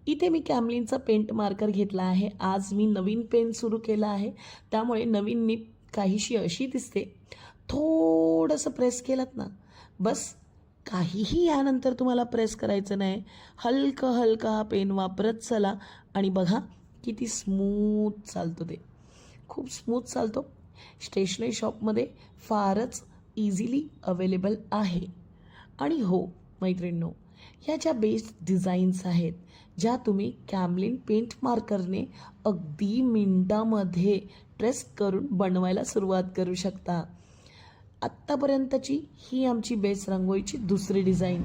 इथे मी कॅमलिनचा paint marker घेतला आहे. आज मी नवीन पेन सुरू केला आहे, त्यामुळे नवीन नीब काहीशी अशी दिसते. थोडंसं प्रेस केलात ना, बस काहीही यानंतर तुम्हाला प्रेस करायचं नाही. हलकं हलकं हा पेन वापरत चला आणि बघा किती स्मूथ चालतो ते. खूप स्मूथ चालतो. स्टेशनरी शॉपमध्ये फारच इझिली अवेलेबल आहे. आणि हो मैत्रिणींनो, ह्या ज्या बेस्ट डिझाईन्स आहेत, ज्या तुम्ही कॅमलिन पेंट मार्करने अगदी मिनिटामध्ये ट्रेस करून बनवायला सुरुवात करू शकता. आत्तापर्यंतची ही आमची बेस रांगोळीची दुसरी डिझाईन.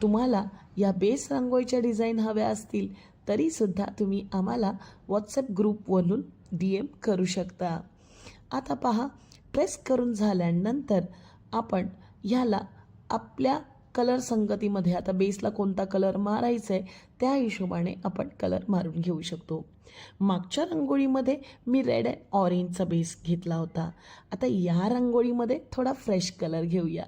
तुम्हाला या बेस रांगोळीच्या डिझाईन हव्या असतील तरीसुद्धा तुम्ही आम्हाला व्हॉट्सॲप ग्रुपवरून DM करू शकता. आता पहा, ट्रेस करून झाल्यानंतर आपण ह्याला आपल्या कलर संगतीमध्ये, आता बेसला कोणता कलर मारायचा आहे त्या हिशोबाने आपण कलर मारून घेऊ शकतो. मागच्या रांगोळीमध्ये मी रेड अँड ऑरेंजचा बेस घेतला होता. आता या रांगोळीमध्ये थोडा फ्रेश कलर घेऊया.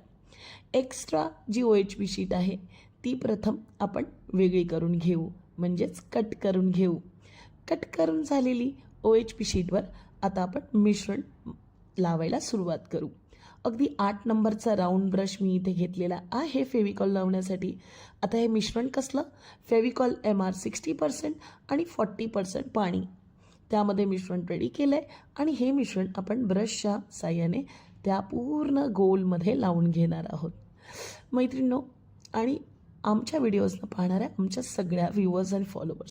एक्स्ट्रा जी OHB शीट आहे ती प्रथम आपण वेगळी करून घेऊ, म्हणजेच कट करून घेऊ. कट करून झालेली OHB शीटवर आता आपण मिश्रण लावायला सुरुवात करू. अगदी 8 नंबरचा राऊंड ब्रश मी इथे घेतलेला आहे फेविकॉल लावण्यासाठी. आता हे मिश्रण कसलं? फेविकॉल MR 60% आणि 40% पाणी, त्यामध्ये मिश्रण रेडी केलं आहे. आणि हे मिश्रण आपण ब्रशच्या साह्याने त्या पूर्ण गोलमध्ये लावून घेणार आहोत. मैत्रिणींनो, आणि आमच्या व्हिडिओजनं पाहणाऱ्या आमच्या सगळ्या व्ह्यूअर्स आणि फॉलोअर्स,